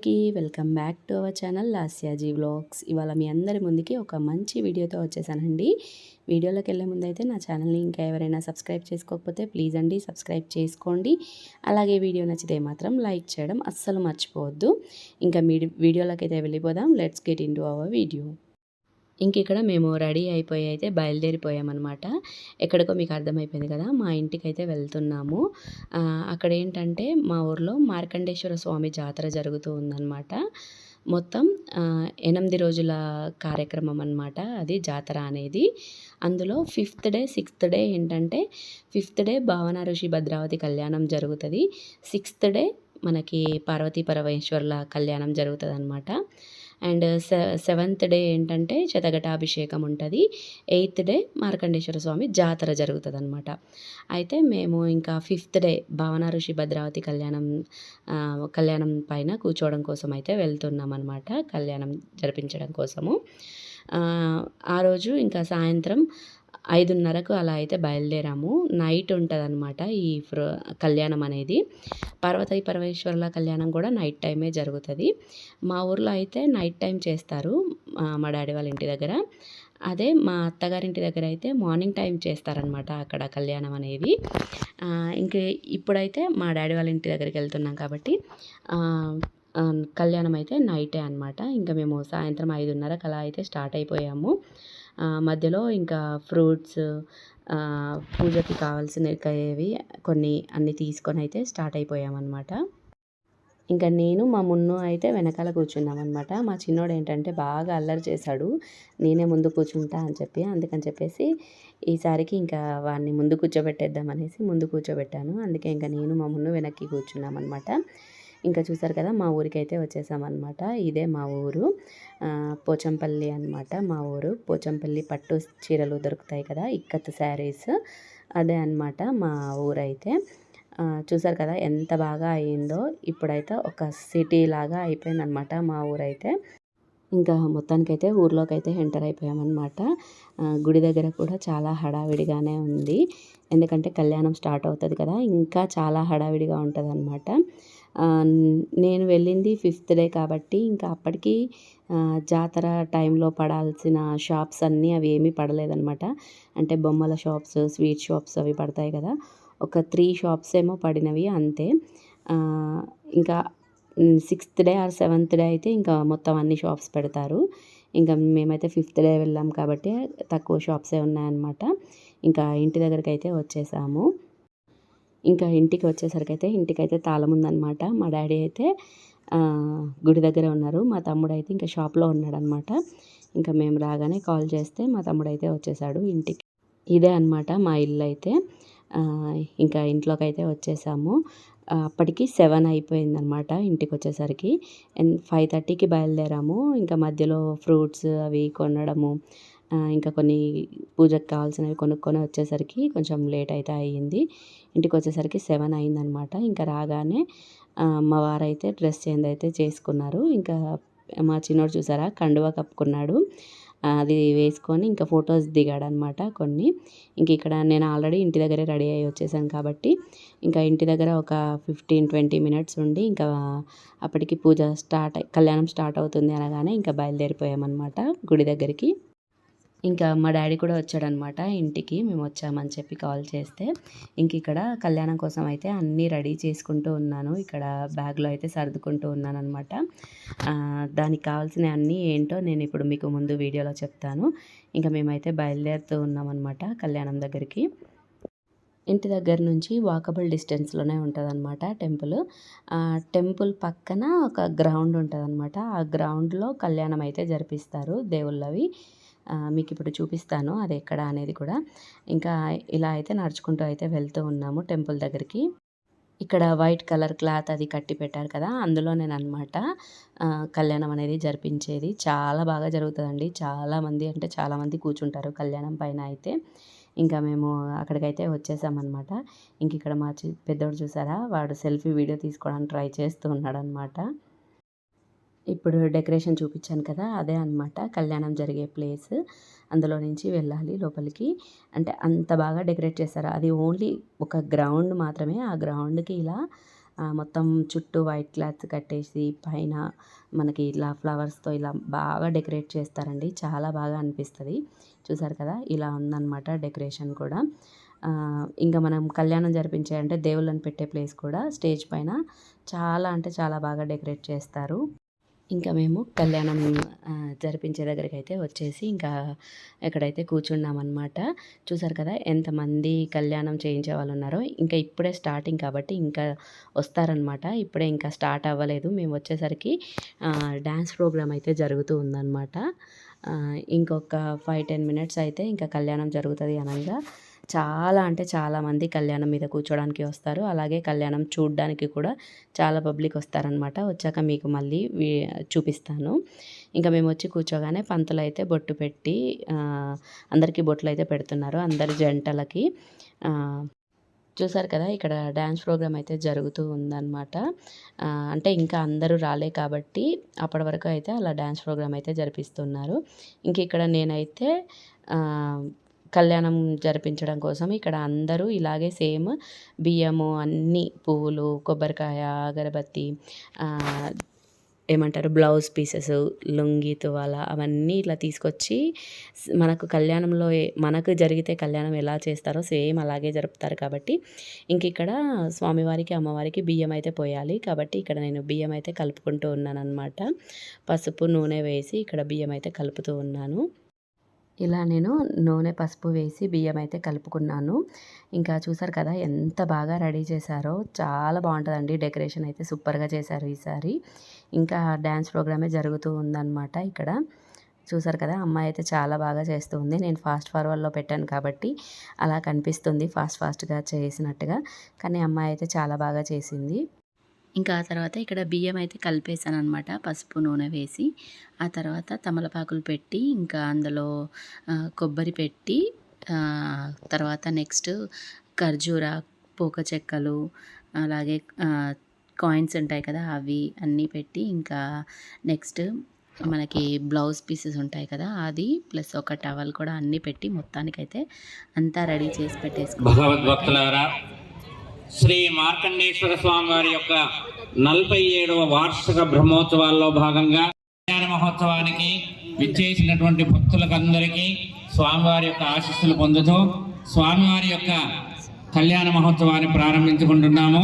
అందరికీ welcome back to our channel Lasyaji vlogs. ఇవాళ మీ అందరి ముందుకి ఒక మంచి వీడియోతో వచ్చేసానండి. వీడియోలోకి వెళ్ళే ముందైతే నా ఛానల్ని ఇంకా ఎవరైనా సబ్స్క్రైబ్ చేసుకోకపోతే ప్లీజ్ అండి సబ్స్క్రైబ్ చేసుకోండి. అలాగే వీడియో నచ్చితే మాత్రం లైక్ చేయడం అస్సలు మర్చిపోవద్దు. ఇంకా వీడియోలోకి అయితే వెళ్ళిపోదాం. Let's get in to our video. ఇక్కడ మేము రెడీ అయిపోయి అయితే బయలుదేరిపోయామన్నమాట. ఎక్కడికో మీకు అర్థమైపోయింది కదా, మా ఇంటికైతే వెళ్తున్నాము. అక్కడ ఏంటంటే మా ఊర్లో మార్కండేశ్వర స్వామి జాతర జరుగుతూ ఉందన్నమాట. మొత్తం 8 రోజుల కార్యక్రమం అన్నమాట అది జాతర అనేది. అందులో 5th డే 6th డే ఏంటంటే 5th డే భావన ఋషి భద్రావతి కళ్యాణం జరుగుతుంది. 6th డే మనకి పార్వతీ పరమేశ్వర్ల కళ్యాణం జరుగుతుందన్నమాట. అండ్ 7th డే ఏంటంటే శతఘటాభిషేకం ఉంటుంది. 8th డే మార్కండేశ్వర స్వామి జాతర జరుగుతుందన్నమాట. అయితే మేము ఇంకా 5th డే భావన ఋషి భద్రావతి కళ్యాణం పైన కూర్చోవడం కోసం అయితే వెళ్తున్నాం అనమాట, కళ్యాణం జరిపించడం కోసము. ఆ రోజు ఇంకా సాయంత్రం 5:30కు అలా అయితే బయలుదేరాము. నైట్ ఉంటుందన్నమాట ఈ కళ్యాణం అనేది. పార్వతీ పరమేశ్వర్ల కళ్యాణం కూడా నైట్ టైమే జరుగుతుంది. మా ఊర్లో అయితే నైట్ టైం చేస్తారు మా డాడీ వాళ్ళ ఇంటి దగ్గర. అదే మా అత్తగారింటి దగ్గర అయితే మార్నింగ్ టైం చేస్తారనమాట అక్కడ కళ్యాణం అనేది. ఇంక ఇప్పుడైతే మా డాడీ వాళ్ళ ఇంటి దగ్గరికి వెళ్తున్నాం కాబట్టి కళ్యాణం అయితే నైటే అనమాట. ఇంకా మేము సాయంత్రం 5:30కి అలా అయితే స్టార్ట్ అయిపోయాము. మధ్యలో ఇంకా ఫ్రూట్స్, పూజకి కావాల్సినవి కొన్ని అన్నీ తీసుకొని అయితే స్టార్ట్ అయిపోయామన్నమాట. ఇంకా నేను మా మున్ను అయితే వెనకాల కూర్చున్నామన్నమాట. మా చిన్నోడు ఏంటంటే బాగా అల్లరి చేశాడు, నేనే ముందు కూర్చుంటా అని చెప్పి. అందుకని చెప్పేసి ఈసారికి ఇంకా వాడిని ముందు కూర్చోబెట్టేద్దామనేసి ముందు కూర్చోబెట్టాను. అందుకే ఇంకా నేను మా మున్ను వెనక్కి కూర్చున్నామన్నమాట. ఇంకా చూసారు కదా, మా ఊరికైతే వచ్చేసామన్నమాట. ఇదే మా ఊరు, పోచంపల్లి అనమాట మా ఊరు. పోచంపల్లి పట్టు చీరలు దొరుకుతాయి కదా, ఇక్కత్ శారీస్, అదే అనమాట మా ఊరైతే. చూసారు కదా ఎంత బాగా అయ్యిందో. ఇప్పుడైతే ఒక సిటీ లాగా అయిపోయిందనమాట మా ఊరైతే. ఇంకా మొత్తానికైతే ఊర్లోకి అయితే ఎంటర్ అయిపోయామన్నమాట. గుడి దగ్గర కూడా చాలా హడావిడిగానే ఉంది, ఎందుకంటే కళ్యాణం స్టార్ట్ అవుతుంది కదా, ఇంకా చాలా హడావిడిగా ఉంటుంది అనమాట. నేను వెళ్ళింది 5th డే కాబట్టి ఇంకా అప్పటికి జాతర టైంలో పడాల్సిన షాప్స్ అన్నీ అవి ఏమీ పడలేదన్నమాట. అంటే బొమ్మల షాప్స్, స్వీట్ షాప్స్ అవి పడతాయి కదా, ఒక 3 షాప్స్ ఏమో పడినవి అంతే. ఇంకా 6th day or 7th day అయితే ఇంకా మొత్తం అన్ని షాప్స్ పెడతారు. ఇంకా మేమైతే 5th డే వెళ్ళాం కాబట్టి తక్కువ షాప్సే ఉన్నాయన్నమాట. ఇంకా ఇంటి దగ్గరికి అయితే వచ్చేసాము. ఇంకా ఇంటికి వచ్చేసరికి అయితే ఇంటికైతే తాళం ఉందన్నమాట. మా డాడీ అయితే గుడి దగ్గరే ఉన్నారు, మా తమ్ముడు అయితే ఇంకా షాప్లో ఉన్నాడనమాట. ఇంకా మేము రాగానే కాల్ చేస్తే మా తమ్ముడు అయితే వచ్చేసాడు ఇంటికి. ఇదే అనమాట మా ఇల్లు అయితే. ఇంకా ఇంట్లోకి అయితే వచ్చేసాము. అప్పటికి 7 అయిపోయిందనమాట ఇంటికి వచ్చేసరికి. 5:30కి బయలుదేరాము. ఇంకా మధ్యలో ఫ్రూట్స్ అవి కొనడము, ఇంకా కొన్ని పూజకు కావాల్సినవి కొనుక్కొని వచ్చేసరికి కొంచెం లేట్ అయితే అయ్యింది. ఇంటికి వచ్చేసరికి 7 అయిందనమాట. ఇంకా రాగానే మా వారైతే డ్రెస్ చేంజ్ అయితే చేసుకున్నారు. ఇంకా మా చిన్నోడు చూసారా కండువా కప్పుకున్నాడు, అది వేసుకొని ఇంకా ఫొటోస్ దిగాడనమాట కొన్ని. ఇక్కడ నేను ఆల్రెడీ ఇంటి దగ్గరే రెడీ అయ్యి వచ్చేసాను కాబట్టి ఇంకా ఇంటి దగ్గర ఒక 15-20 మినిట్స్ ఉండి ఇంకా అప్పటికి కళ్యాణం స్టార్ట్ అవుతుంది అనగానే ఇంకా బయలుదేరిపోయామన్నమాట గుడి దగ్గరికి. ఇంకా మా డాడీ కూడా వచ్చాడనమాట ఇంటికి, మేము వచ్చామని చెప్పి కాల్ చేస్తే. ఇక్కడ కళ్యాణం కోసం అయితే అన్నీ రెడీ చేసుకుంటూ ఉన్నాను. ఇక్కడ బ్యాగ్లో అయితే సర్దుకుంటూ ఉన్నాను అనమాట. దానికి కావాల్సిన అన్నీ ఏంటో నేను ఇప్పుడు మీకు ముందు వీడియోలో చెప్తాను. మేమైతే బయలుదేరుతూ ఉన్నామన్నమాట కళ్యాణం దగ్గరికి. ఇంటి దగ్గర నుంచి వాకబుల్ డిస్టెన్స్లోనే ఉంటుందన్నమాట టెంపుల్. టెంపుల్ పక్కన ఒక గ్రౌండ్ ఉంటుందన్నమాట. ఆ గ్రౌండ్లో కళ్యాణం అయితే జరిపిస్తారు దేవుళ్ళవి. మీకు ఇప్పుడు చూపిస్తాను అది ఎక్కడ అనేది కూడా. ఇలా అయితే నడుచుకుంటూ అయితే వెళ్తూ ఉన్నాము టెంపుల్ దగ్గరికి. ఇక్కడ వైట్ కలర్ క్లాత్ అది కట్టి పెట్టారు కదా, అందులోనేనమాట కళ్యాణం అనేది జరిపించేది. చాలా బాగా జరుగుతుందండి. చాలామంది అంటే చాలామంది కూర్చుంటారు కళ్యాణం పైన అయితే. మేము అక్కడికైతే వచ్చేసామన్నమాట. ఇక్కడ మా పెద్దోడు చూసారా, వాడు సెల్ఫీ వీడియో తీసుకోవడానికి ట్రై చేస్తూ ఉన్నాడనమాట. ఇప్పుడు డెకరేషన్ చూపించాను కదా, అదే అనమాట కళ్యాణం జరిగే ప్లేస్. అందులో నుంచి వెళ్ళాలి లోపలికి. అంటే అంత బాగా డెకరేట్ చేశారు. అది ఓన్లీ ఒక గ్రౌండ్ మాత్రమే. ఆ గ్రౌండ్కి ఇలా మొత్తం చుట్టూ వైట్ క్లాత్ కట్టేసి పైన మనకి ఇలా ఫ్లవర్స్తో ఇలా బాగా డెకరేట్ చేస్తారండి. చాలా బాగా అనిపిస్తుంది. చూసారు కదా, ఇలా ఉందన్నమాట డెకరేషన్ కూడా. ఇంకా మనం కళ్యాణం జరిపించే అంటే దేవుళ్ళని పెట్టే ప్లేస్ కూడా స్టేజ్ పైన చాలా అంటే చాలా బాగా డెకరేట్ చేస్తారు. ఇంకా మేము కళ్యాణం జరిపించే దగ్గరికి అయితే వచ్చేసి ఇంకా ఎక్కడైతే కూర్చున్నామన్నమాట. చూసారు కదా ఎంతమంది కళ్యాణం చేయించే వాళ్ళు ఉన్నారో. ఇంకా ఇప్పుడే స్టార్టింగ్ కాబట్టి ఇంకా వస్తారనమాట. ఇప్పుడే ఇంకా స్టార్ట్ అవ్వలేదు. మేము వచ్చేసరికి డ్యాన్స్ ప్రోగ్రామ్ అయితే జరుగుతూ ఉందన్నమాట. ఇంకొక 5-10 మినిట్స్ అయితే ఇంకా కళ్యాణం జరుగుతుంది అనగా చాలా అంటే చాలామంది కళ్యాణం మీద కూర్చోడానికి వస్తారు. అలాగే కళ్యాణం చూడడానికి కూడా చాలా పబ్లిక్ వస్తారనమాట. వచ్చాక మీకు మళ్ళీ చూపిస్తాను. ఇంకా మేము వచ్చి కూర్చోగానే పంతులు అయితే బొట్టు పెట్టి అందరికీ బొట్లు అయితే పెడుతున్నారు, అందరి జంటలకి. చూసారు కదా, ఇక్కడ డ్యాన్స్ ప్రోగ్రామ్ అయితే జరుగుతూ ఉందన్నమాట. అంటే ఇంకా అందరూ రాలే కాబట్టి అప్పటి వరకు అయితే అలా డ్యాన్స్ ప్రోగ్రామ్ అయితే జరిపిస్తున్నారు. ఇంక ఇక్కడ నేనైతే కళ్యాణం జరిపించడం కోసం ఇక్కడ అందరూ ఇలాగే సేమ్ బియ్యము, అన్ని పువ్వులు, కొబ్బరికాయ, అగరబత్తి, ఏమంటారు బ్లౌజ్ పీసెస్, లుంగి, తువాల అవన్నీ ఇట్లా తీసుకొచ్చి మనకు కళ్యాణంలో మనకు జరిగితే కళ్యాణం ఎలా చేస్తారో సేమ్ అలాగే జరుపుతారు కాబట్టి ఇంక ఇక్కడ స్వామివారికి అమ్మవారికి బియ్యం అయితే పోయాలి. కాబట్టి ఇక్కడ నేను బియ్యం అయితే కలుపుకుంటూ ఉన్నాను అనమాట. పసుపు నూనె వేసి ఇక్కడ బియ్యం అయితే కలుపుతూ ఉన్నాను. ఇలా నేను నూనె, పసుపు వేసి బియ్యం అయితే కలుపుకున్నాను. ఇంకా చూసారు కదా ఎంత బాగా రెడీ చేశారో. చాలా బాగుంటుందండి. డెకరేషన్ అయితే సూపర్గా చేశారు ఈసారి. ఇంకా డ్యాన్స్ ప్రోగ్రామే జరుగుతూ ఉందన్నమాట ఇక్కడ. చూసారు కదా, అమ్మాయి అయితే చాలా బాగా చేస్తూ ఉంది. నేను ఫాస్ట్ ఫార్వర్డ్లో పెట్టాను కాబట్టి అలా కనిపిస్తుంది ఫాస్ట్గా చేసినట్టుగా. కానీ అమ్మాయి అయితే చాలా బాగా చేసింది. ఇంకా ఆ తర్వాత ఇక్కడ బియ్యం అయితే కలిపేసాను అనమాట, పసుపు నూనె వేసి. ఆ తర్వాత తమలపాకులు పెట్టి ఇంకా అందులో కొబ్బరి పెట్టి తర్వాత నెక్స్ట్ ఖర్జూర, పోక చెక్కలు, అలాగే కాయిన్స్ ఉంటాయి కదా అవి అన్నీ పెట్టి ఇంకా నెక్స్ట్ మనకి బ్లౌజ్ పీసెస్ ఉంటాయి కదా అది ప్లస్ ఒక టవల్ కూడా అన్నీ పెట్టి మొత్తానికైతే అంతా రెడీ చేసి పెట్టేసుకున్నాను. శ్రీ మార్కండేశ్వర స్వామి వారి యొక్క 47వ వార్షిక బ్రహ్మోత్సవాల్లో భాగంగా కళ్యాణ మహోత్సవానికి విచ్చేసినటువంటి భక్తులకందరికీ స్వామివారి యొక్క ఆశీస్సులు పొందుతూ స్వామివారి యొక్క కళ్యాణ మహోత్సవాన్ని ప్రారంభించుకుంటున్నాము.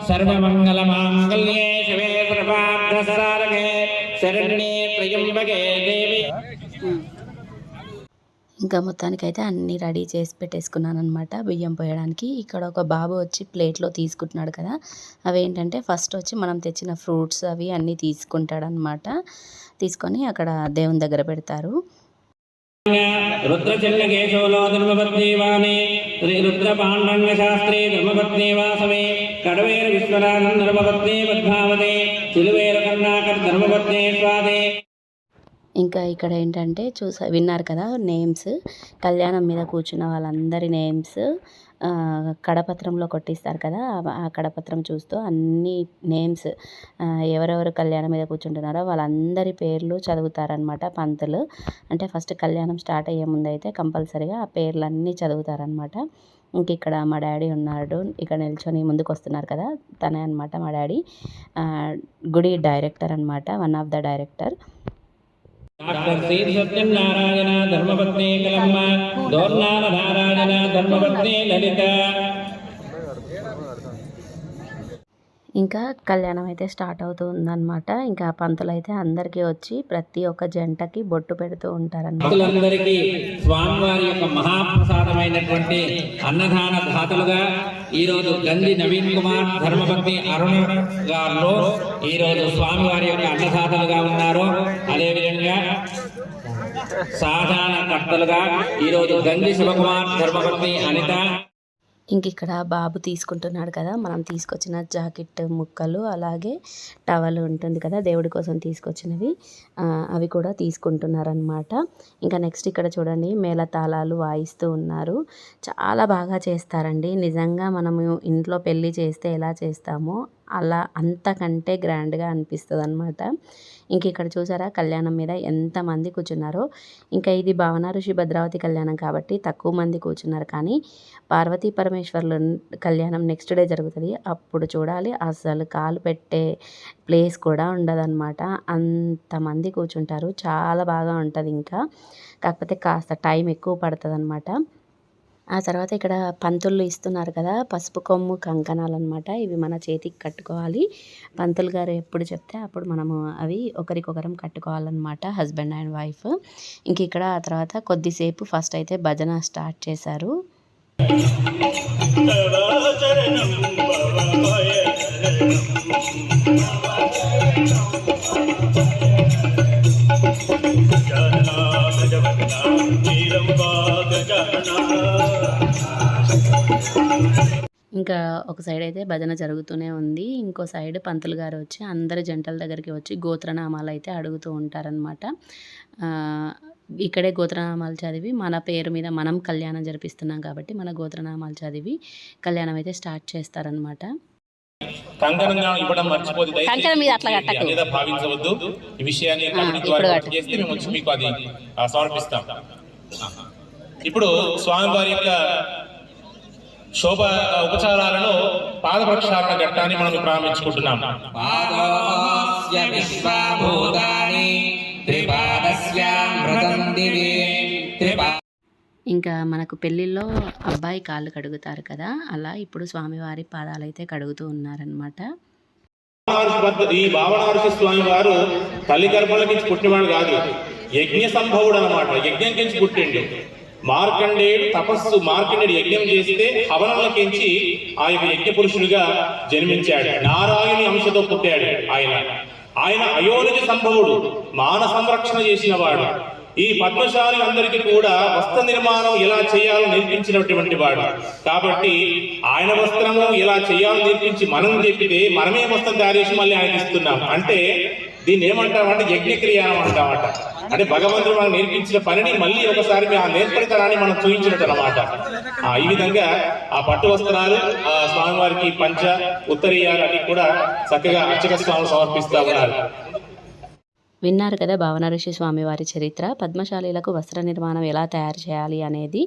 సర్వమంగళమాంగళ్యే శివే సర్వార్థసారకే శరణ్యే త్రయంబకే దేవి. ఇంకా మొత్తానికైతే అన్నీ రెడీ చేసి పెట్టేసుకున్నాను అనమాట బియ్యం పోయడానికి. ఇక్కడ ఒక బాబు వచ్చి ప్లేట్లో తీసుకుంటున్నాడు కదా, అవేంటంటే ఫస్ట్ వచ్చి మనం తెచ్చిన ఫ్రూట్స్ అవి అన్నీ తీసుకుంటాడనమాట. తీసుకొని అక్కడ దేవుని దగ్గర పెడతారు. రుద్రచల్లకేశోలో ధర్మపత్నీవాణి శ్రీ రుద్ర పాండంగ శాస్త్రి ధర్మపత్నీవాసమే కడవేరు విశ్వనాథం ధర్మపత్ని పద్మావతి చిలువేరు కర్ణాకర్ ధర్మపత్ని స్వాదే. ఇంకా ఇక్కడ ఏంటంటే విన్నారు కదా నేమ్స్, కళ్యాణం మీద కూర్చున్న వాళ్ళందరి నేమ్స్ కడపత్రంలో కొట్టిస్తారు కదా, ఆ కడపత్రం చూస్తూ అన్ని నేమ్స్ ఎవరెవరు కళ్యాణం మీద కూర్చుంటున్నారో వాళ్ళందరి పేర్లు చదువుతారనమాట పంతులు. అంటే ఫస్ట్ కళ్యాణం స్టార్ట్ అయ్యే ముందు అయితే కంపల్సరీగా ఆ పేర్లన్నీ చదువుతారనమాట. ఇంక ఇక్కడ మా డాడీ ఉన్నాడు, ఇక్కడ నిల్చొని ముందుకు వస్తున్నారు కదా, తనే అనమాట మా డాడీ. గుడి డైరెక్టర్ అనమాట, one of the director. Doctor Shri Satyanarayana ధర్మపత్ని కలమ్మ, దోర్నాల నారాయణ ధర్మపత్ని లలిత. ఇంకా కళ్యాణం అయితే స్టార్ట్ అవుతూ ఉందన్నమాట. ఇంకా పంతులు అయితే అందరికీ వచ్చి ప్రతి ఒక్క జంటకి బొట్టు పెడుతూ ఉంటారన్నమాట. భక్తులందరికీ స్వామివారి యొక్క మహాప్రసాదమైనటువంటి అన్నదాన దాతలుగా ఈరోజు గంది నవీన్ కుమార్ ధర్మపత్ని అరుణ గారు ఈరోజు స్వామివారి యొక్క అన్నదాతలుగా ఉన్నారు. అదేవిధంగా సాధారణ కర్తలుగా ఈరోజు గంది శివకుమార్ ధర్మపత్ని అనిత. ఇక్కడ బాబు తీసుకుంటున్నాడు కదా, మనం తీసుకొచ్చిన జాకెట్ ముక్కలు, అలాగే టవల్ ఉంటుంది కదా దేవుడి కోసం తీసుకొచ్చినవి, అవి కూడా తీసుకుంటున్నారనమాట. ఇంకా నెక్స్ట్ ఇక్కడ చూడండి మేళతాళాలు వాయిస్తూ ఉన్నారు. చాలా బాగా చేస్తారండి. నిజంగా మనము ఇంట్లో పెళ్ళి చేస్తే ఎలా చేస్తామో అలా అంతకంటే గ్రాండ్గా అనిపిస్తుంది అనమాట. ఇక్కడ చూసారా కళ్యాణం మీద ఎంతమంది కూర్చున్నారో. ఇది భావన ఋషి భద్రావతి కళ్యాణం కాబట్టి తక్కువ మంది కూర్చున్నారు, కానీ పార్వతీ పరమేశ్వర్ల కళ్యాణం నెక్స్ట్ డే జరుగుతుంది. అప్పుడు చూడాలి, అసలు కాలు పెట్టే ప్లేస్ కూడా ఉండదన్నమాట. అంతమంది కూర్చుంటారు, చాలా బాగా ఉంటుంది. కాకపోతే కాస్త టైం ఎక్కువ పడుతుంది అనమాట. ఆ తర్వాత ఇక్కడ పంతులు ఇస్తున్నారు కదా పసుపు కొమ్ము కంకణాలు అనమాట. ఇవి మన చేతికి కట్టుకోవాలి. పంతులు గారు ఎప్పుడు చెప్తే అప్పుడు మనము అవి ఒకరికొకరం కట్టుకోవాలన్నమాట, హస్బెండ్ అండ్ వైఫ్. ఇక్కడ ఆ తర్వాత కొద్దిసేపు ఫస్ట్ అయితే భజన స్టార్ట్ చేశారు. ఒక సైడ్ అయితే భజన జరుగుతూనే ఉంది. ఇంకో సైడ్ పంతులు గారు వచ్చి అందరి జంటల దగ్గరికి వచ్చి గోత్రనామాలు అయితే అడుగుతూ ఉంటారనమాట. ఇక్కడే గోత్రనామాలు చదివి మన పేరు మీద మనం కళ్యాణం జరిపిస్తున్నాం కాబట్టి మన గోత్రనామాలు చదివి కళ్యాణం అయితే స్టార్ట్ చేస్తారనమాట. కంకణంగా ఇవ్వడం మర్చిపోతే భావించవద్దు. ఈ విషయాన్ని చేస్తే మేము వచ్చి మీకు అది సమర్పిస్తాం. ఇప్పుడు స్వామివారి యొక్క శోభ ఉపచారాలను పాద ప్రక్షాళన ఘట్టాన్ని మనం ప్రారంభించుకుంటున్నాం. మనకు పెళ్ళిళ్ళలో అబ్బాయి కాళ్ళు కడుగుతారు కదా, అలా ఇప్పుడు స్వామివారి పాదాలు అయితే కడుగుతూ ఉన్నారనమాట. ఈ భావనార్షి స్వామి వారు తల్లి గర్భంలో నుంచి పుట్టినవాడు కాదు, యజ్ఞ సంభవుడు అనమాట. యజ్ఞం నుంచి పుట్టిండు. మార్కండేయుడు యజ్ఞం చేస్తే హవనంలోకించి ఆ యొక్క యజ్ఞ పురుషుడిగా జన్మించాడు. నారాయణి అంశతో పుట్టాడు ఆయన అయోనిజ సంభవుడు, మాన సంరక్షణ చేసిన వాడు. ఈ పద్మశాలి అందరికీ కూడా వస్త్ర నిర్మాణం ఎలా చేయాలో నేర్పించినటువంటి వాడు. కాబట్టి ఆయన వస్త్రము ఎలా చేయాలో నేర్పించి మనం చెప్పితే మనమే వస్త్రం తయారు చేసి మళ్ళీ ఆయనకి ఇస్తున్నాం. అంటే దీన్ని ఏమంటామంటే యజ్ఞక్రియ అంటామట. అంటే భగవంతుడు మనం నేర్పించిన పనిని మళ్ళీ ఒకసారి ఆ నేర్పరితనాన్ని మనం చూపించినట్టు అనమాట. ఈ విధంగా ఆ పట్టు వస్త్రాలు ఆ స్వామివారికి పంచ ఉత్తరీయాలు అన్ని కూడా చక్కగా అర్చక స్వాములు సమర్పిస్తా ఉన్నారు. విన్నారు కదా భావన ఋషి స్వామివారి చరిత్ర. పద్మశాలీలకు వస్త్ర నిర్మాణం ఎలా తయారు చేయాలి అనేది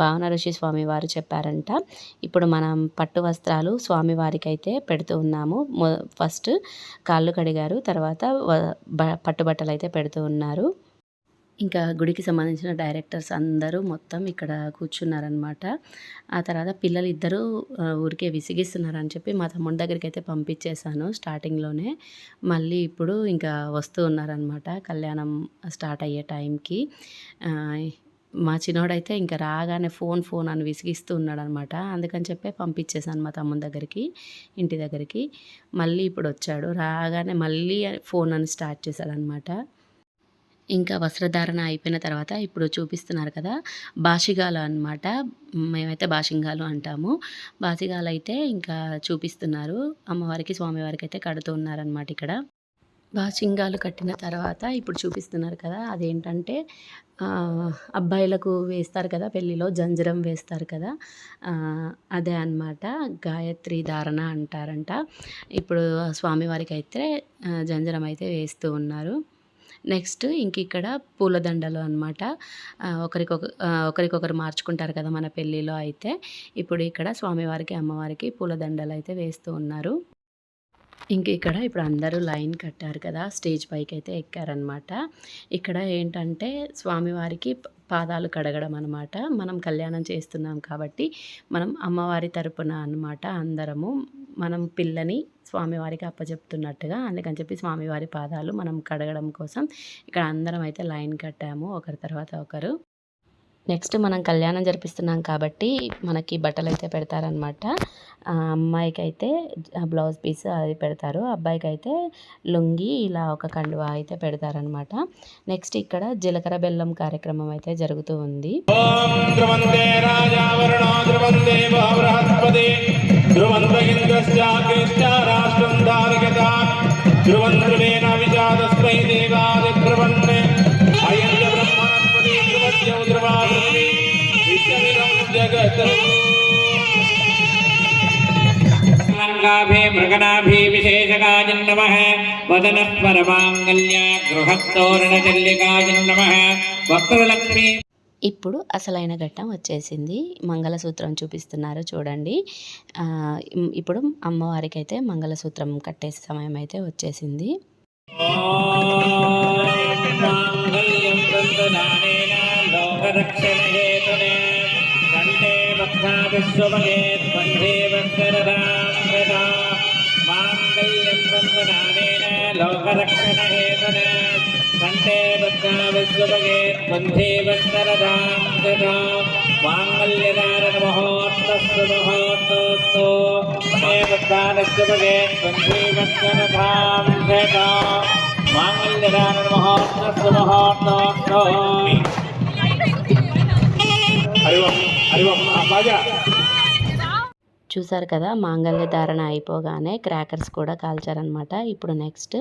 భావన ఋషి స్వామివారు చెప్పారంట. ఇప్పుడు మనం పట్టు వస్త్రాలు స్వామివారికి అయితే పెడుతూ ఉన్నాము. ఫస్ట్ కాళ్ళు కడిగారు, తర్వాత పట్టుబట్టలు అయితే పెడుతూ ఉన్నారు. గుడికి సంబంధించిన డైరెక్టర్స్ అందరూ మొత్తం ఇక్కడ కూర్చున్నారనమాట. ఆ తర్వాత పిల్లలు ఇద్దరు ఊరికే విసిగిస్తున్నారని చెప్పి మా తమ్ముడి దగ్గరికి అయితే పంపించేశాను స్టార్టింగ్లోనే. మళ్ళీ ఇప్పుడు వస్తూ ఉన్నారనమాట కళ్యాణం స్టార్ట్ అయ్యే టైంకి. మా చిన్నోడైతే రాగానే ఫోన్ అని విసిగిస్తూ ఉన్నాడనమాట. అందుకని చెప్పి పంపించేశాను మా తమ్ముడి దగ్గరికి, ఇంటి దగ్గరికి. మళ్ళీ ఇప్పుడు వచ్చాడు, రాగానే మళ్ళీ ఫోన్ అని స్టార్ట్ చేశాడనమాట. వస్త్రధారణ అయిపోయిన తర్వాత ఇప్పుడు చూపిస్తున్నారు కదా బాషిగాలు అనమాట. మేమైతే బాషింగాలు అంటాము. బాషిగాలు అయితే చూపిస్తున్నారు. అమ్మవారికి స్వామివారికి అయితే కడుతూ ఉన్నారనమాట. ఇక్కడ బాషింగాలు కట్టిన తర్వాత ఇప్పుడు చూపిస్తున్నారు కదా, అదేంటంటే అబ్బాయిలకు వేస్తారు కదా పెళ్ళిలో జంజరం వేస్తారు కదా, అదే అన్నమాట. గాయత్రి ధారణ అంటారంట. ఇప్పుడు స్వామివారికి అయితే జంజరం అయితే వేస్తూ ఉన్నారు. నెక్స్ట్ ఇక్కడ పూలదండలు అనమాట. ఒకరికొకరు మార్చుకుంటారు కదా మన పెళ్ళిలో అయితే. ఇప్పుడు ఇక్కడ స్వామివారికి అమ్మవారికి పూలదండలు అయితే వేస్తూ ఉన్నారు. ఇక్కడ ఇప్పుడు అందరూ లైన్ కట్టారు కదా, స్టేజ్ పైకి అయితే ఎక్కారనమాట. ఇక్కడ ఏంటంటే స్వామివారికి పాదాలు కడగడం అనమాట. మనం కళ్యాణం చేస్తున్నాం కాబట్టి మనం అమ్మవారి తరపున అనమాట అందరము మనం పిల్లని స్వామివారికి అప్పచెప్తున్నట్టుగా, అందుకని చెప్పి స్వామివారి పాదాలు మనం కడగడం కోసం ఇక్కడ అందరం అయితే లైన్ కట్టాము ఒకరి తర్వాత ఒకరు. నెక్స్ట్ మనం కళ్యాణం జరిపిస్తున్నాం కాబట్టి మనకి బట్టలు అయితే పెడతారనమాట. అమ్మాయికి అయితే బ్లౌజ్ పీస్ అది పెడతారు, అబ్బాయికి అయితే లుంగి ఇలా ఒక కండువా అయితే పెడతారనమాట. నెక్స్ట్ ఇక్కడ జీలకర్ర బెల్లం కార్యక్రమం అయితే జరుగుతూ ఉంది. మృగనాభి విశేషకాయ నమః వదనస్వరమాంగళ్య గృహత్తోరణచల్లికాయ నమః వక్రలక్ష్మి. ఇప్పుడు అసలైన ఘట్టం వచ్చేసింది. మంగళసూత్రం చూపిస్తున్నారు చూడండి. ఇప్పుడు అమ్మవారికి అయితే మంగళసూత్రం కట్టేసే సమయం అయితే వచ్చేసింది. కంఠే విశ్వభగేత్ బంధే వత్సరదాం సదా మాంగళ్యధారణ మహోత్తస్సు మహోత్తస్సు మే వత్సరభగేత్ బంధే వత్సరదాం సదా మాంగళ్యధారణ మహోత్తస్సు మహోత్తస్సు. చూసారు కదా, మాంగళ్య ధారణ అయిపోగానే క్రాకర్స్ కూడా కాల్చారనమాట. ఇప్పుడు నెక్స్ట్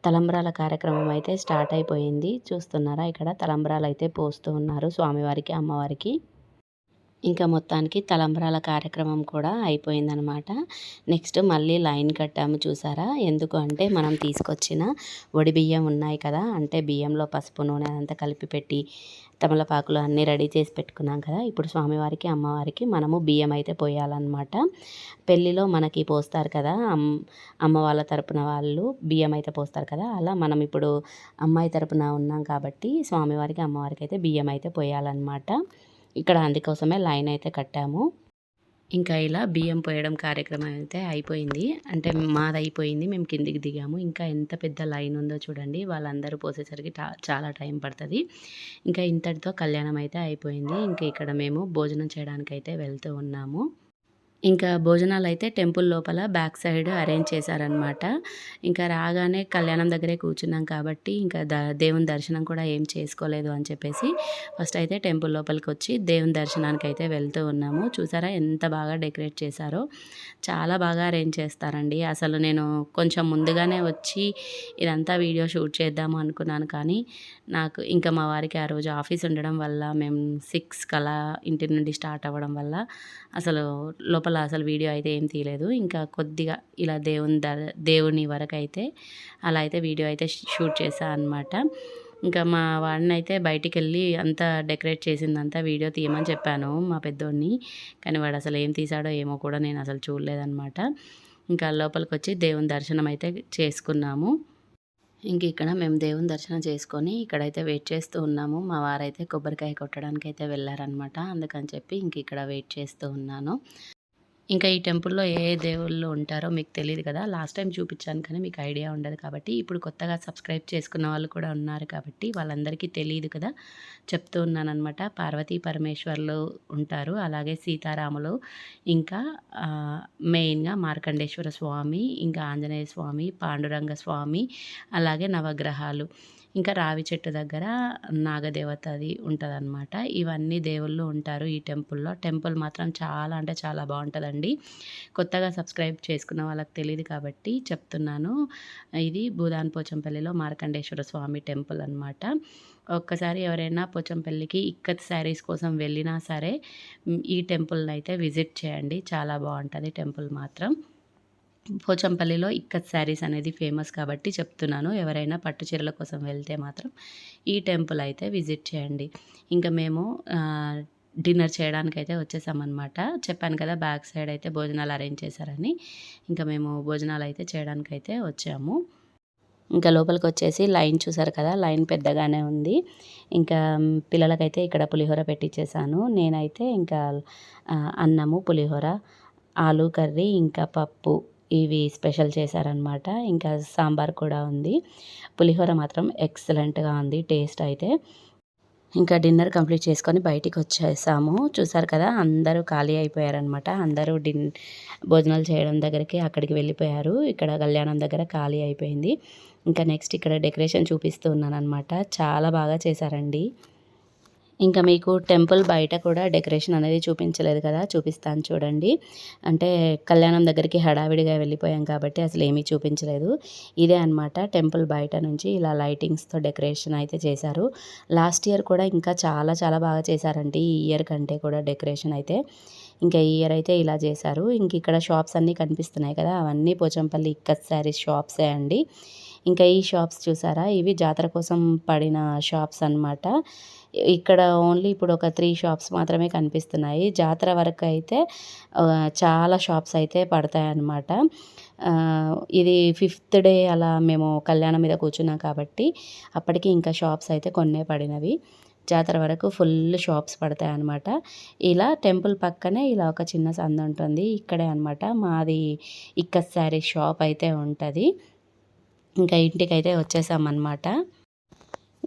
తలంబ్రాల కార్యక్రమం అయితే స్టార్ట్ అయిపోయింది. చూస్తున్నారా, ఇక్కడ తలంబ్రాలు అయితే పోస్తూ ఉన్నారు స్వామివారికి అమ్మవారికి. ఇంకా మొత్తానికి తలంబ్రాల కార్యక్రమం కూడా అయిపోయిందనమాట. నెక్స్ట్ మళ్ళీ లైన్ కట్టాము చూసారా. ఎందుకు అంటే మనం తీసుకొచ్చిన వడి బియ్యం ఉన్నాయి కదా, అంటే బియ్యంలో పసుపు నూనె అదంతా కలిపి పెట్టి తమలపాకులు అన్నీ రెడీ చేసి పెట్టుకున్నాం కదా. ఇప్పుడు స్వామివారికి అమ్మవారికి మనము బియ్యం అయితే పోయాలన్నమాట. పెళ్ళిలో మనకి పోస్తారు కదా, అమ్మ వాళ్ళ తరపున వాళ్ళు బియ్యం అయితే పోస్తారు కదా, అలా మనం ఇప్పుడు అమ్మాయి తరపున ఉన్నాం కాబట్టి స్వామివారికి అమ్మవారికి అయితే బియ్యం అయితే పోయాలన్నమాట. ఇక్కడ అందుకోసమే లైన్ అయితే కట్టాము. ఇంకా ఇలా బియ్యం పోయడం కార్యక్రమం అయితే అయిపోయింది. అంటే మాది అయిపోయింది, మేము కిందికి దిగాము. ఇంకా ఎంత పెద్ద లైన్ ఉందో చూడండి, వాళ్ళందరూ పోసేసరికి చాలా టైం పడుతుంది. ఇంకా ఇంతటితో కళ్యాణం అయితే అయిపోయింది. ఇంకా ఇక్కడ మేము భోజనం చేయడానికి అయితే వెళ్తూ ఉన్నాము. ఇంకా భోజనాలు అయితే టెంపుల్ లోపల బ్యాక్ సైడ్ అరేంజ్ చేశారనమాట. ఇంకా రాగానే కళ్యాణం దగ్గరే కూర్చున్నాం కాబట్టి ఇంకా దేవుని దర్శనం కూడా ఏం చేసుకోలేదు అని చెప్పేసి ఫస్ట్ అయితే టెంపుల్ లోపలికి వచ్చి దేవుని దర్శనానికి అయితే వెళ్తూ ఉన్నాము. చూసారా ఎంత బాగా డెకరేట్ చేశారో, చాలా బాగా అరేంజ్ చేస్తారండి. అసలు నేను కొంచెం ముందుగానే వచ్చి ఇదంతా వీడియో షూట్ చేద్దాము అనుకున్నాను, కానీ నాకు ఇంకా మా వారికి ఆ రోజు ఆఫీస్ ఉండడం వల్ల మేము 6 కలా ఇంటి నుండి స్టార్ట్ అవ్వడం వల్ల అసలు లోపల అసలు వీడియో అయితే ఏం తీయలేదు. ఇంకా కొద్దిగా ఇలా దేవుని వరకు అయితే అలా అయితే వీడియో అయితే షూట్ చేశాను అనమాట. ఇంకా మా వాడిని అయితే బయటికి వెళ్ళి అంతా డెకరేట్ చేసిందంతా వీడియో తీయమని చెప్పాను మా పెద్దోడిని, కానీ వాడు అసలు ఏం తీసాడో ఏమో కూడా నేను అసలు చూడలేదన్నమాట. ఇంకా లోపలికి వచ్చి దేవుని దర్శనం అయితే చేసుకున్నాము. ఇంక ఇక్కడ మేము దేవుని దర్శనం చేసుకొని ఇక్కడైతే వెయిట్ చేస్తూ ఉన్నాము. మా వారైతే కొబ్బరికాయ కొట్టడానికి అయితే వెళ్ళారనమాట. అందుకని చెప్పి ఇంక ఇక్కడ వెయిట్ చేస్తూ ఉన్నాను. ఇంకా ఈ టెంపుల్లో ఏ దేవుళ్ళు ఉంటారో మీకు తెలియదు కదా, లాస్ట్ టైం చూపించాను కానీ మీకు ఐడియా ఉండదు కాబట్టి, ఇప్పుడు కొత్తగా సబ్స్క్రైబ్ చేసుకున్న వాళ్ళు కూడా ఉన్నారు కాబట్టి వాళ్ళందరికీ తెలియదు కదా, చెప్తూ ఉన్నాను అనమాట. పార్వతీ పరమేశ్వర్లు ఉంటారు, అలాగే సీతారాములు, ఇంకా మెయిన్గా మార్కండేశ్వర స్వామి, ఇంకా ఆంజనేయ స్వామి, పాండురంగ స్వామి, అలాగే నవగ్రహాలు, ఇంకా రావి చెట్టు దగ్గర నాగదేవతది ఉంటుందన్నమాట. ఇవన్నీ దేవుళ్ళు ఉంటారు ఈ టెంపుల్లో. టెంపుల్ మాత్రం చాలా అంటే చాలా బాగుంటుందండి. కొత్తగా సబ్స్క్రైబ్ చేసుకున్న వాళ్ళకి తెలియదు కాబట్టి చెప్తున్నాను. ఇది భూదాన్ పోచంపల్లిలో మార్కండేశ్వర స్వామి టెంపుల్ అనమాట. ఒక్కసారి ఎవరైనా పోచంపల్లికి ఇక్కత్ శారీస్ కోసం వెళ్ళినా సరే ఈ టెంపుల్ని అయితే విజిట్ చేయండి, చాలా బాగుంటుంది టెంపుల్ మాత్రం. పోచంపల్లిలో ఇక్కత్ శారీస్ అనేది ఫేమస్ కాబట్టి చెప్తున్నాను, ఎవరైనా పట్టు చీరల కోసం వెళ్తే మాత్రం ఈ టెంపుల్ అయితే విజిట్ చేయండి. ఇంకా మేము డిన్నర్ చేయడానికి అయితే వచ్చేసామన్నమాట. చెప్పాను కదా బ్యాక్ సైడ్ అయితే భోజనాలు అరేంజ్ చేశారని, ఇంకా మేము భోజనాలు అయితే చేయడానికి అయితే వచ్చాము. ఇంకా లోపలికి వచ్చేసి లైన్ చూసారు కదా, లైన్ పెద్దగానే ఉంది. ఇంకా పిల్లలకైతే ఇక్కడ పులిహోర పెట్టించేసాను. నేనైతే ఇంకా అన్నము, పులిహోర, ఆలు కర్రీ, ఇంకా పప్పు ఇవి స్పెషల్ చేశారనమాట. ఇంకా సాంబార్ కూడా ఉంది. పులిహోర మాత్రం ఎక్సలెంట్గా ఉంది టేస్ట్ అయితే. ఇంకా డిన్నర్ కంప్లీట్ చేసుకొని బయటికి వచ్చేసాము. చూసారు కదా, అందరూ ఖాళీ అయిపోయారనమాట. అందరూ భోజనాలు చేయడం దగ్గరికి అక్కడికి వెళ్ళిపోయారు. ఇక్కడ కళ్యాణం దగ్గర ఖాళీ అయిపోయింది. ఇంకా నెక్స్ట్ ఇక్కడ డెకరేషన్ చూపిస్తూ ఉన్నానమాట. చాలా బాగా చేశారండి. ఇంకా మీకు టెంపుల్ బయట కూడా డెకరేషన్ అనేది చూపించలేదు కదా, చూపిస్తాను చూడండి. అంటే కళ్యాణం దగ్గరికి హడావిడిగా వెళ్ళిపోయాం కాబట్టి అసలు ఏమీ చూపించలేదు. ఇదే అనమాట టెంపుల్ బయట నుంచి ఇలా లైటింగ్స్తో డెకరేషన్ అయితే చేశారు. లాస్ట్ ఇయర్ కూడా ఇంకా చాలా చాలా బాగా చేశారండి, ఈ ఇయర్ కంటే కూడా డెకరేషన్ అయితే. ఇంకా ఈ ఇయర్ అయితే ఇలా చేశారు. ఇంక ఇక్కడ షాప్స్ అన్నీ కనిపిస్తున్నాయి కదా, అవన్నీ పోచంపల్లి ఇక్కత్ శారీస్ షాప్సే అండి. ఇంకా ఈ షాప్స్ చూసారా, ఇవి జాతర కోసం పడిన షాప్స్ అన్నమాట. ఇక్కడ ఓన్లీ ఇప్పుడు ఒక 3 షాప్స్ మాత్రమే కనిపిస్తున్నాయి. జాతర వరకు అయితే చాలా షాప్స్ అయితే పడతాయన్నమాట. ఇది 5th డే అలా మేము కళ్యాణం మీద కూర్చున్నాం కాబట్టి అప్పటికి ఇంకా షాప్స్ అయితే కొన్నే పడినవి. జాతర వరకు ఫుల్ షాప్స్ పడతాయన్నమాట. ఇలా టెంపుల్ పక్కనే ఇలా ఒక చిన్న సందు ఉంటుంది. ఇక్కడే అనమాట మాది ఇక్కత్ శారీ షాప్ అయితే ఉంటుంది. ఇంకా ఇంటికైతే వచ్చేసామన్నమాట.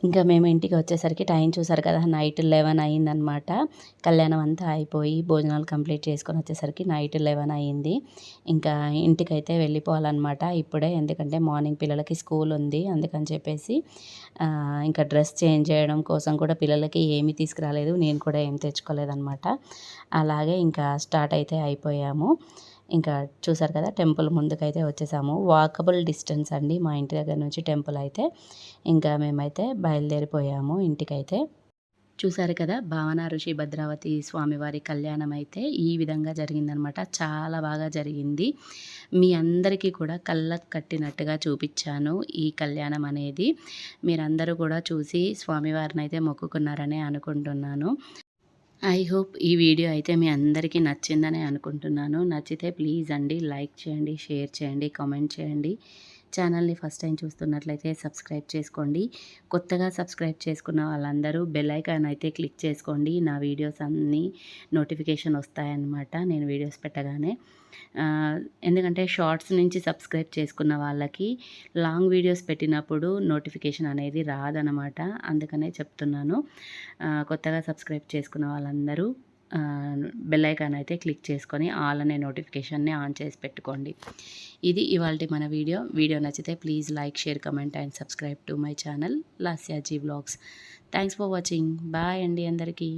ఇంకా మేము ఇంటికి వచ్చేసరికి టైం చూసారు కదా, నైట్ 11 అయిందనమాట. కళ్యాణం అంతా అయిపోయి భోజనాలు కంప్లీట్ చేసుకొని వచ్చేసరికి నైట్ 11 అయింది. ఇంకా ఇంటికైతే వెళ్ళిపోవాలన్నమాట ఇప్పుడే, ఎందుకంటే మార్నింగ్ పిల్లలకి స్కూల్ ఉంది. అందుకని చెప్పేసి ఇంకా డ్రెస్ చేంజ్ చేయడం కోసం కూడా పిల్లలకి ఏమీ తీసుకురాలేదు, నేను కూడా ఏం తెచ్చుకోలేదన్నమాట. అలాగే ఇంకా స్టార్ట్ అయితే అయిపోయాము. ఇంకా చూసారు కదా, టెంపుల్ ముందుకైతే వచ్చేసాము. వాకబుల్ డిస్టెన్స్ అండి మా ఇంటి దగ్గర నుంచి టెంపుల్ అయితే. ఇంకా మేమైతే బయలుదేరిపోయాము ఇంటికైతే. చూసారు కదా, భావన ఋషి భద్రావతి స్వామివారి కళ్యాణం అయితే ఈ విధంగా జరిగిందనమాట. చాలా బాగా జరిగింది. మీ అందరికీ కూడా కళ్ళకు కట్టినట్టుగా చూపించాను ఈ కళ్యాణం అనేది. మీరందరూ కూడా చూసి స్వామివారిని అయితే మొక్కుకున్నారని అనుకుంటున్నాను. ఐ హోప్ ఈ వీడియో అయితే మీ అందరికీ నచ్చిందని అనుకుంటున్నాను. నచ్చితే ప్లీజ్ అండి లైక్ చేయండి, షేర్ చేయండి, కామెంట్ చేయండి. ఛానల్ని ఫస్ట్ టైం చూస్తున్నట్లయితే సబ్స్క్రైబ్ చేసుకోండి. కొత్తగా సబ్స్క్రైబ్ చేసుకున్న వాళ్ళందరూ బెల్ ఐకాన్ అయితే క్లిక్ చేసుకోండి. నా వీడియోస్ అన్నీ నోటిఫికేషన్ వస్తాయన్నమాట నేను వీడియోస్ పెట్టగానే. ఎందుకంటే షార్ట్స్ నుంచి సబ్స్క్రైబ్ చేసుకున్న వాళ్ళకి లాంగ్ వీడియోస్ పెట్టినప్పుడు నోటిఫికేషన్ అనేది రాదనమాట. అందుకనే చెప్తున్నాను. కొత్తగా సబ్స్క్రైబ్ చేసుకున్న వాళ్ళందరూ బెల్ ఐకాన్ అయితే క్లిక్ చేసుకొని ఆల్ అనే నోటిఫికేషన్ని ఆన్ చేసి పెట్టుకోండి. ఇది ఇవాల్టి మన వీడియో నచ్చితే please like, share, comment and subscribe to my channel Lasyaji vlogs. Thanks for watching. Bye అండి అందరికీ.